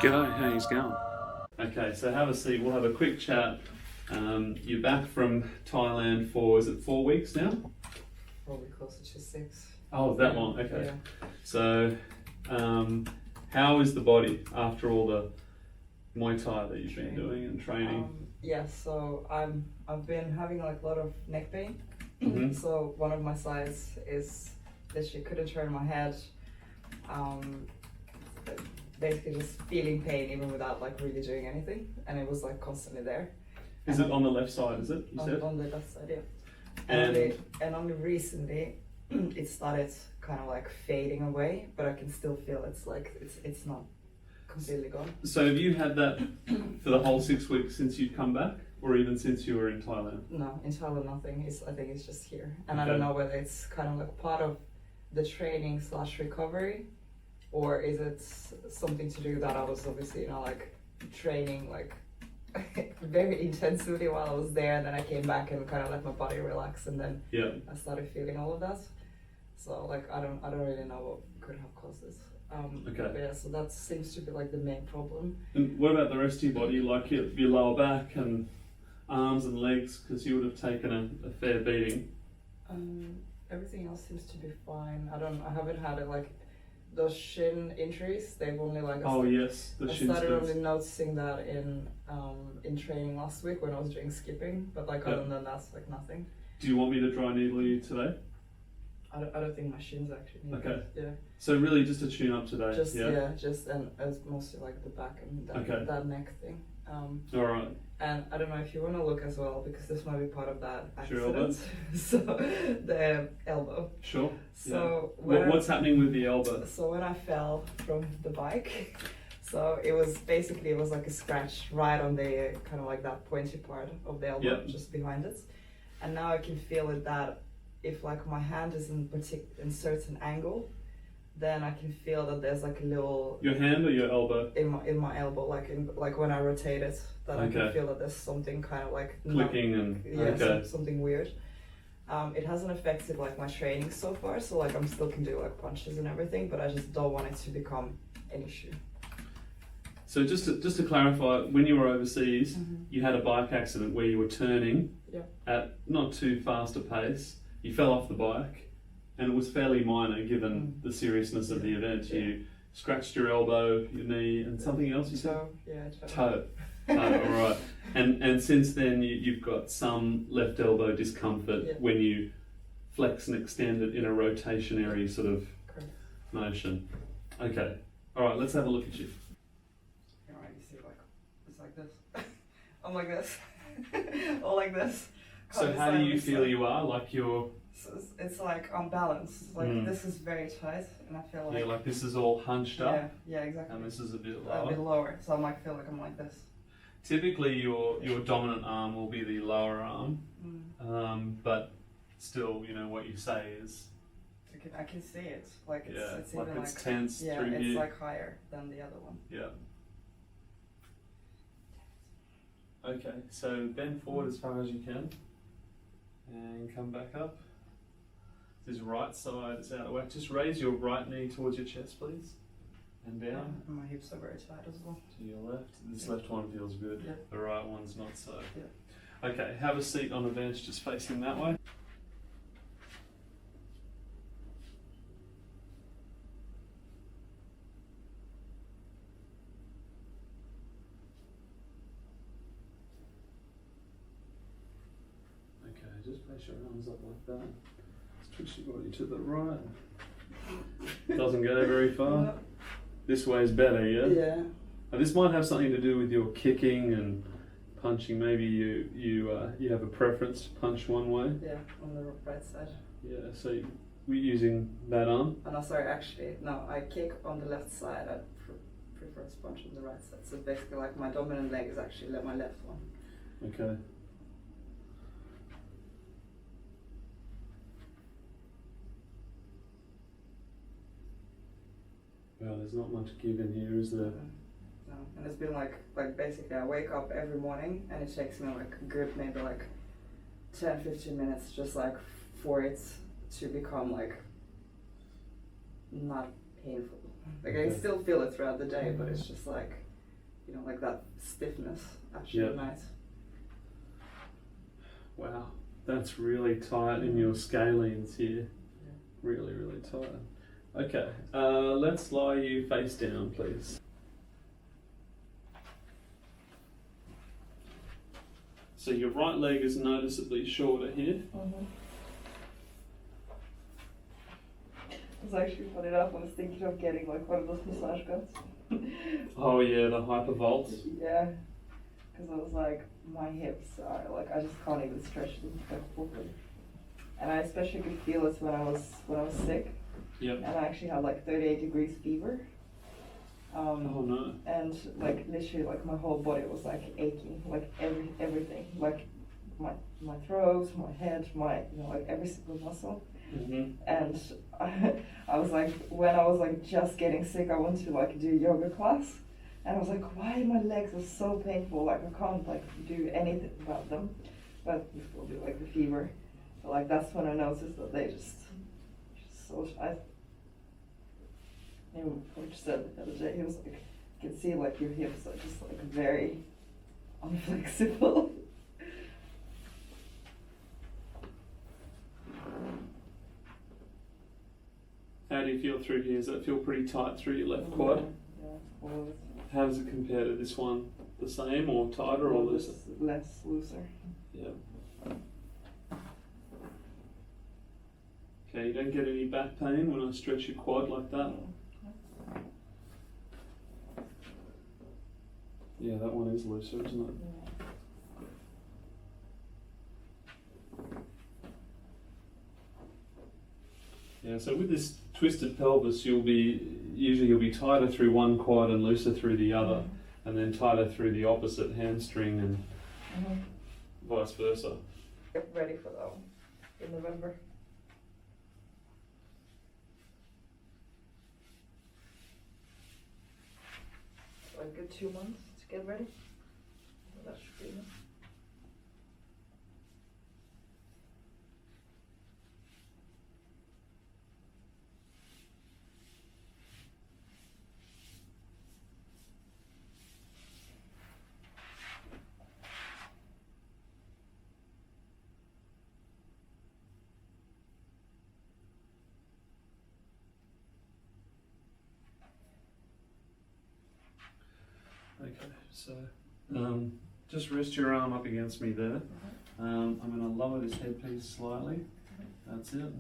G'day, how you going? Okay, so have a seat. We'll have a quick chat. You're back from Thailand for, is it 4 weeks now? Probably closer to 6. Oh, that long. Okay. Yeah. So, how is the body after all the Muay Thai that you've been doing and training? So I've been having like a lot of neck pain. Mhm. So one of my sides is literally couldn't turn my head. Basically just feeling pain even without like really doing anything, and it was like constantly there. Is it on the left side? Is it? You said? On the left side, yeah. And Only recently it started kind of like fading away, but I can still feel it's not completely gone. so have you had that for the whole 6 weeks since you've come back, or even since you were in Thailand? No, in Thailand nothing. I think it's just here, and I Okay. don't know whether it's kind of like part of the training / recovery, or is it something to do that I was obviously like training like very intensively while I was there, and then I came back and kind of let my body relax, and then Yeah. I started feeling all of that. So like I don't really know what could have caused this. Okay. But yeah, so that seems to be like the main problem. And what about the rest of your body, like your lower back and arms and legs, because you would have taken a fair beating? Everything else seems to be fine. I haven't had it like those shin injuries. They've only like Oh yes, the I shin started splints. only noticing that in training last week when I was doing skipping, but like other than that, like nothing. Do you want me to dry needle you today? I don't think my shins actually need Okay. it. Yeah. So really just a tune up today? Just and it's mostly like the back and that neck thing. Alright. And I don't know if you want to look as well, because this might be part of that Sure, accident. So the elbow. Sure. So What's happening with the elbow? So when I fell from the bike, so it was like a scratch right on the kind of like that pointy part of the elbow, just behind it. And now I can feel it that if like my hand is in certain angle, then I can feel that there's like a little Your hand or your elbow? in my elbow, like when I rotate it, that I can feel that there's something kind of like Clicking and something weird. It hasn't affected like my training so far, so like I'm still can do like punches and everything, but I just don't want it to become an issue. So just to clarify, when you were overseas, you had a bike accident where you were turning at not too fast a pace. You fell off the bike, and it was fairly minor given the seriousness of the event. You scratched your elbow, your knee, and something else you said? Toe. All right. And since then you've got some left elbow discomfort when you flex and extend it in a rotationary sort of motion. Okay. All right. Let's have a look at you. Alright, you see, like it's like this. I'm like this, or like this. So how do you feel you are? Like you're... So it's like unbalanced. Like this is very tight, and I feel like like this is all hunched up. Yeah, exactly. And this is a bit A bit lower. So I feel like I'm like this. Typically, your dominant arm will be the lower arm, but still, what you say is. I can see it. Like it's like even it's like tense through it's here. like higher than the other one. Yeah. Okay, so bend forward as far as you can, and come back up. This right side is out of whack. Just raise your right knee towards your chest, please, and down. And my hips are very tight as well. To your left. This left one feels good. Yeah. The right one's not so. Yeah. Okay, have a seat on the bench, just facing that way. Okay, just place your arms up like that. Twist your body to the right. Doesn't go very far. Yeah. This way is better, yeah? Yeah. Now, this might have something to do with your kicking and punching. Maybe you have a preference to punch one way. Yeah, on the right side. Yeah, so we're using that arm. Oh no, sorry, actually, no, I kick on the left side. I prefer to punch on the right side. So basically, like my dominant leg is actually my left one. Okay. Well, there's not much give in here, is there? No, and it's been like basically I wake up every morning and it takes me like a good maybe like 10-15 minutes just like for it to become like not painful. Like I still feel it throughout the day, but it's just like you know, like that stiffness actually nice. Wow, that's really tight in your scalenes here. Yeah. Really, really tight. Okay, let's lie you face down, please. So your right leg is noticeably shorter here. It was actually funny enough, I was thinking of getting like one of those massage guns. Oh yeah, the hypervolts. Yeah, because I was like, my hips are like, I just can't even stretch them like properly. And I especially could feel it when I was sick. Yep. And I actually had like 38 degrees fever. Oh no. And like literally like my whole body was like aching, like everything, like my throat, my head, my, you know, like every single muscle. And I was like, when I was like just getting sick, I wanted to like do yoga class, and I was like, why my legs are so painful, like I can't like do anything about them, but you still do like the fever. So like that's when I noticed that they just so tight. And coach said the other day, he was like, you can see like your hips are just like very unflexible. How do you feel through here? Does that feel pretty tight through your left quad? Yeah, always. How does it compare to this one? The same or tighter or looser? Looser. Yeah. Okay, you don't get any back pain when I stretch your quad like that? Yeah, that one is looser, isn't it? Yeah, so with this twisted pelvis, you'll be tighter through one quad and looser through the other, and then tighter through the opposite hamstring and vice versa. Get ready for that one in November. So a good 2 months to get ready. That should be enough. Okay, so just rest your arm up against me there. I'm going to lower this headpiece slightly. That's it.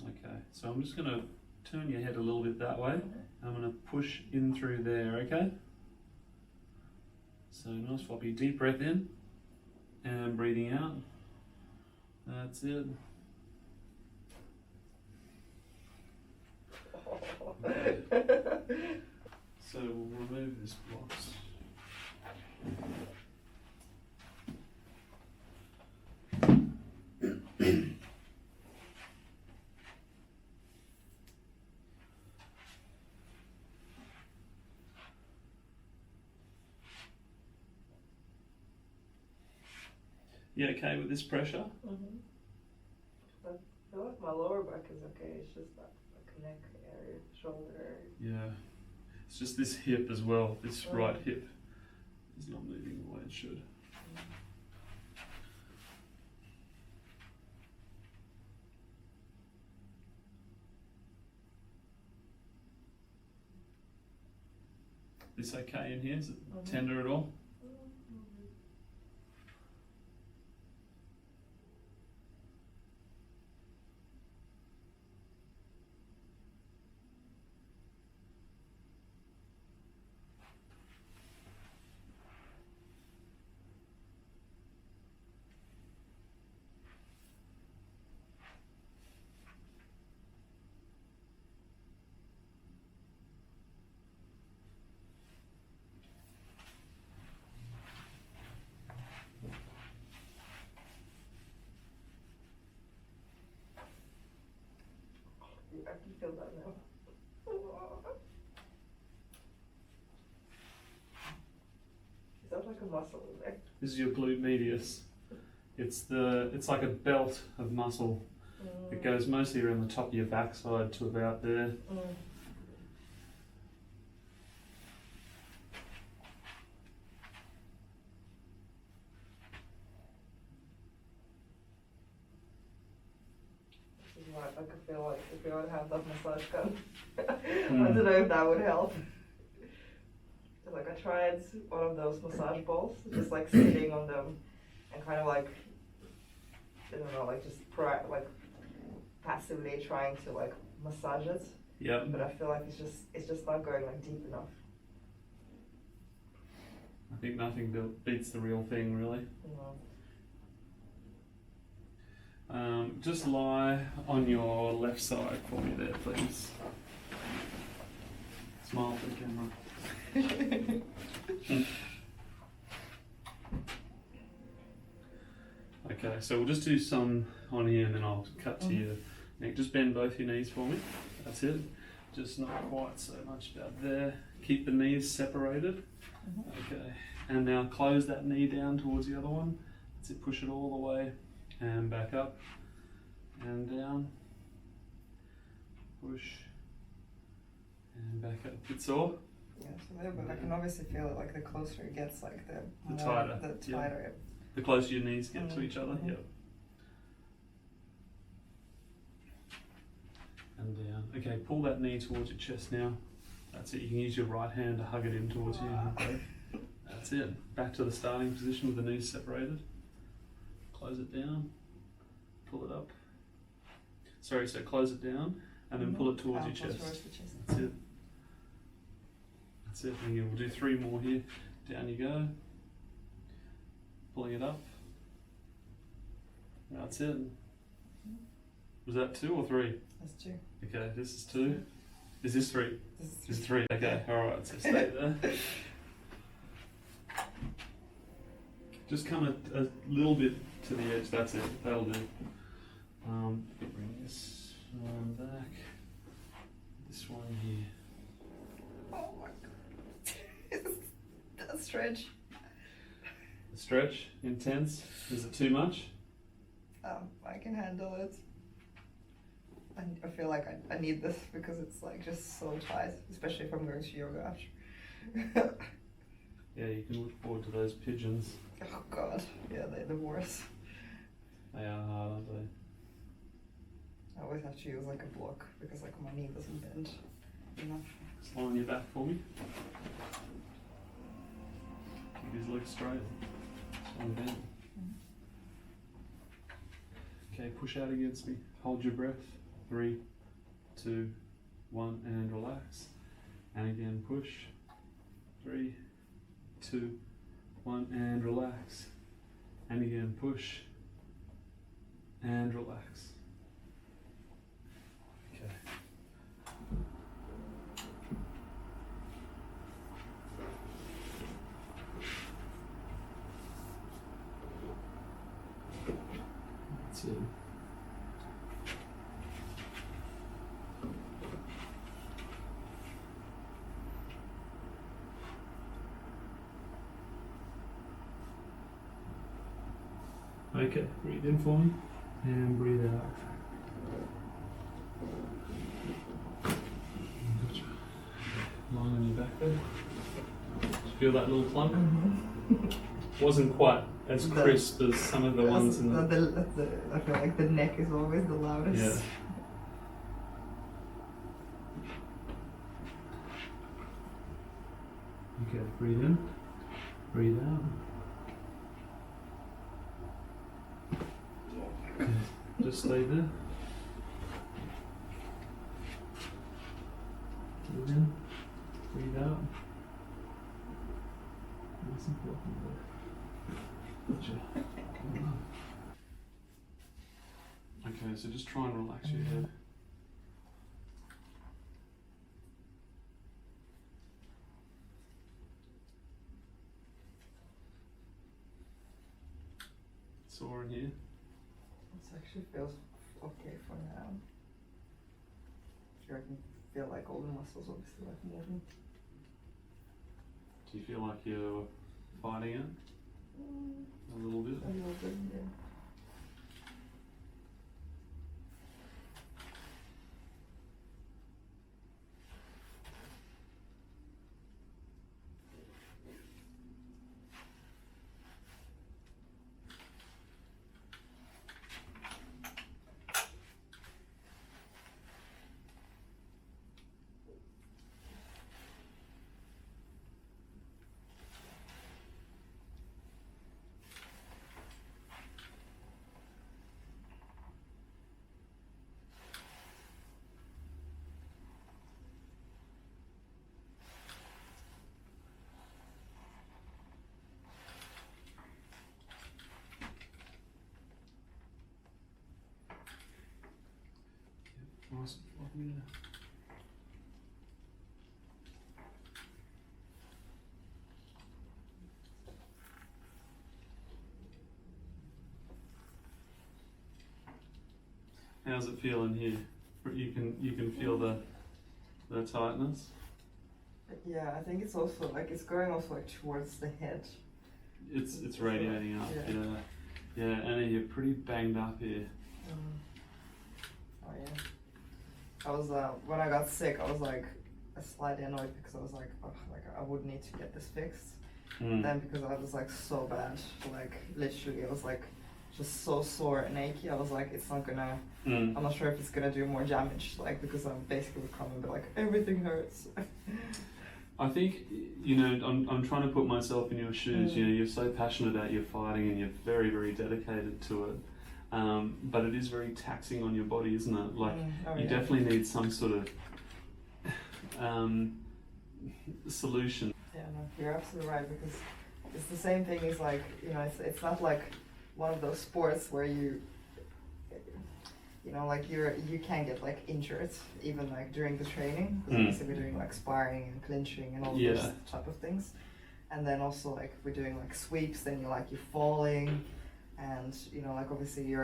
Okay, so I'm just going to turn your head a little bit that way. I'm going to push in through there, okay? So nice floppy, deep breath in and breathing out. That's it. Okay. So we'll remove this box. You okay with this pressure? I feel like my lower back is okay. It's just that like neck area, shoulder area. Yeah. It's just this hip as well. This right hip is not moving the way it should. This okay in here? Is it tender at all? I can feel that now. Is that like a muscle in there? This is your glute medius. It's like a belt of muscle. It goes mostly around the top of your backside to about there. I could feel like if you would have that massage gun, I don't know if that would help. Like I tried one of those massage balls, just like sitting on them and kind of like, I don't know, like just passively trying to like massage it. Yeah. But I feel like it's just not going like deep enough. I think nothing beats the real thing, really. Just lie on your left side for me there, please. Smile for the camera. Okay, so we'll just do some on here and then I'll cut to your neck. Just bend both your knees for me. That's it. Just not quite so much about there. Keep the knees separated. Okay, and now close that knee down towards the other one. That's it, push it all the way and back up and down. Push and back up. Bit sore? Yeah, it's a little bit. I can obviously feel it, like the closer it gets, like the tighter. The tighter. Yep. The closer your knees get to each other. Yep. And down. Okay, pull that knee towards your chest now. That's it. You can use your right hand to hug it in towards you. Okay. That's it. Back to the starting position with the knees separated. Close it down. Pull it up. Sorry, so close it down and then pull it towards your chest. That's it. That's it. And we'll do 3 more here. Down you go. Pulling it up. That's it. Was that 2 or 3? That's 2. Okay, this is 2. Is this 3? This is 3. Okay, alright, so stay there. Just come a little bit to the edge, that's it, that'll do. Bring this one back. This one here. Oh my god. That stretch. The stretch, intense. Is it too much? I can handle it. I feel like I need this because it's like just so tight, especially if I'm going to yoga after. Yeah, you can look forward to those pigeons. Oh god, yeah, they're the worst. They are hard, aren't they? I always have to use like a block because like my knee doesn't bend enough. Just lie on your back for me. Keep his legs straight. Just one down. Okay, push out against me. Hold your breath. 3, 2, 1, and relax. And again, push. 3, 2, 1, and relax. And again, push. And relax. Okay. That's it. Okay, breathe in for me and breathe out. Gotcha. Lying on your back there. Did you feel that little plunk? Wasn't quite as crisp as some of the ones in the... I feel like the neck is always the loudest. Yeah. Okay, breathe in, breathe out. Okay, just stay there. Breathe in, breathe out. Nice and fluffy there. Gotcha. Okay, so just try and relax your head. Sore in here? It actually feels okay for now. I can feel like all the muscles obviously like moving. Do you feel like you're fighting it? A little bit? A little bit, yeah. How's it feel in here? You can feel the tightness. Yeah, I think it's also like it's going also like towards the head. It's radiating up. Yeah, Anna, you're pretty banged up here. Oh yeah. I was when I got sick, I was like slightly annoyed because I was like, oh, like I would need to get this fixed. Then because I was like so bad, like literally, I was like just so sore and achy. I was like, it's not gonna. I'm not sure if it's gonna do more damage, like because I'm basically coming, but like everything hurts. I think, you know, I'm trying to put myself in your shoes. You know, you're so passionate about your fighting and you're very, very dedicated to it. But it is very taxing on your body, isn't it? Like, you definitely need some sort of solution. Yeah, no, you're absolutely right, because it's the same thing as like, you know, it's not like one of those sports where you know, like you can get like injured even like during the training, because obviously we're doing like sparring and clinching and all those type of things, and then also like if we're doing like sweeps, then you're falling, and you know, like obviously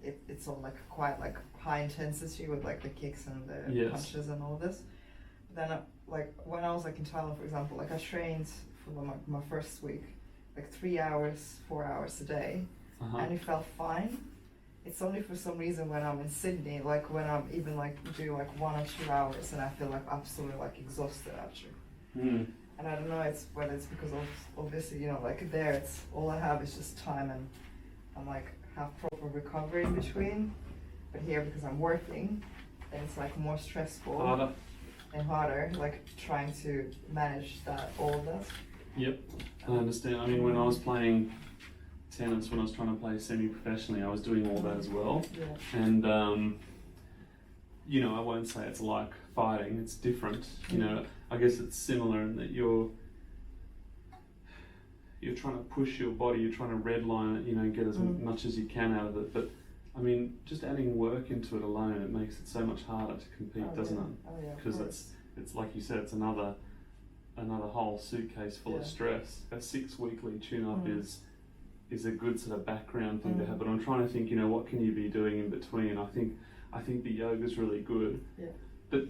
it's all like quite like high intensity with like the kicks and the punches and all this. Then like when I was like in Thailand, for example, like I trained for my first week like 3 hours, 4 hours a day, and it felt fine. It's only for some reason when I'm in Sydney, like when I'm even like do like 1 or 2 hours, and I feel like absolutely like exhausted after. And I don't know, it's whether it's because of obviously, you know, like there it's all I have is just time, and I'm like have proper recovery in between. But here, because I'm working, then it's like more stressful and harder, like trying to manage all of that. Yep, I understand. I mean, when I was playing tennis, when I was trying to play semi-professionally, I was doing all that as well. And you know, I won't say it's like fighting, it's different. You know, I guess it's similar in that you're trying to push your body, you're trying to redline it, you know, get as much as you can out of it. But I mean, just adding work into it alone, it makes it so much harder to compete, doesn't it? Because it's like you said, it's another whole suitcase full of stress. A 6 weekly tune-up is a good sort of background thing to have, but I'm trying to think, you know, what can you be doing in between? I think the yoga's really good. But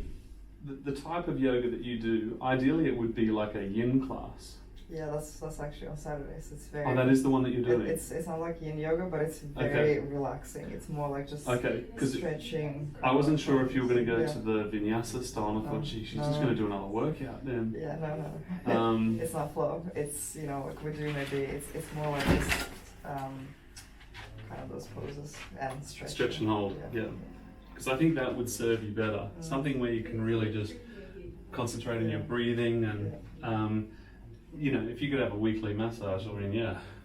the type of yoga that you do, ideally it would be like a yin class. Yeah, that's actually on Saturdays. It's very. Oh, that is the one that you're doing. It's not like yin yoga, but it's very relaxing. It's more like just stretching. I wasn't sure if you were going to go to the vinyasa style, and I thought, she's just going to do another workout then. Yeah, no. It's not flow. It's, you know, like we do maybe. It's more like just kind of those poses and stretch. Stretch and hold. Yeah. Because I think that would serve you better. Something where you can really just concentrate on your breathing and. You know, if you could have a weekly massage, I mean,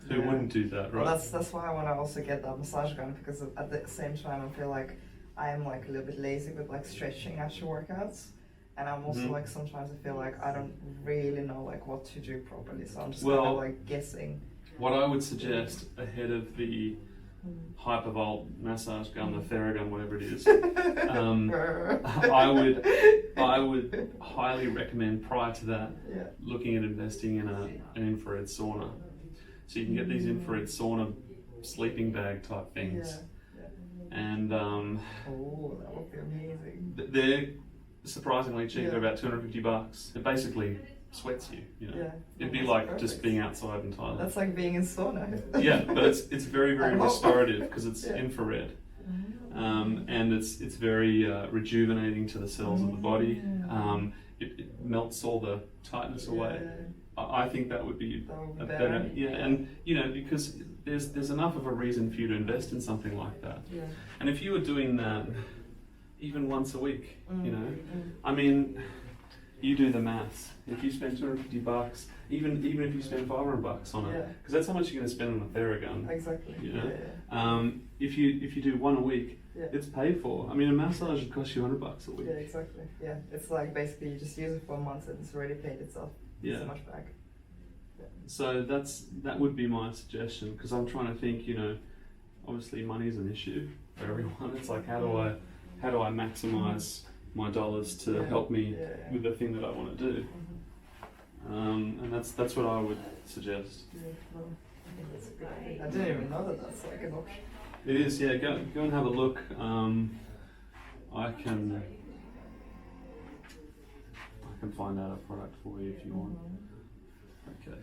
who wouldn't do that, right? Well, that's why I want to also get that massage gun, because at the same time I feel like I am like a little bit lazy with like stretching after workouts, and I'm also like sometimes I feel like I don't really know like what to do properly, so I'm just kind of like guessing. What I would suggest ahead of the Hypervolt massage gun, the Theragun, whatever it is, I would highly recommend prior to that looking at investing in an infrared sauna. So you can get these infrared sauna sleeping bag type things, and that would be amazing. They're surprisingly cheap. They're about $250. It basically sweats you know. It'd be like just being outside in Thailand. That's like being in sauna. But it's very, very restorative because it's infrared. And it's very rejuvenating to the cells of the body. It melts all the tightness away. I think that would be a better. And you know, because there's enough of a reason for you to invest in something like that. And if you were doing that even once a week, you know, I mean, you do the maths. If you spend $250, even if you spend $500 on it, because that's how much you're going to spend on a Theragun. Exactly. You know? If you do one a week, it's paid for. I mean, a massage would cost you $100 a week. Yeah, exactly. Yeah, it's like basically you just use it for a month and it's already paid itself. So much back. So that would be my suggestion, because I'm trying to think. You know, obviously money's an issue for everyone. It's like how do I maximize my dollars to help me with the thing that I want to do. And that's what I would suggest. Yeah, well, I think that's a good idea. I didn't even know that that's like an option. It is, yeah. Go and have a look. I can find out a product for you if you want. Okay.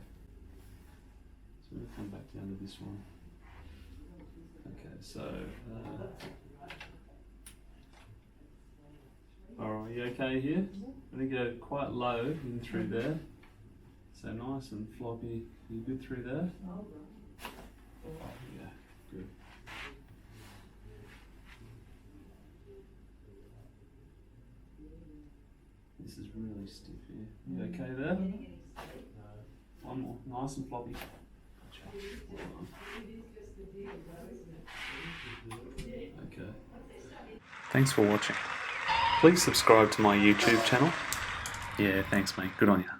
So we'll come back down to this one. Okay, so. Alright, you okay here? I'm going to go quite low in through there. So nice and floppy. You good through there? Oh, yeah, good. This is really stiff here. You okay there? One more. Nice and floppy. Okay. Thanks for watching. Please subscribe to my YouTube channel. Yeah, thanks mate. Good on you.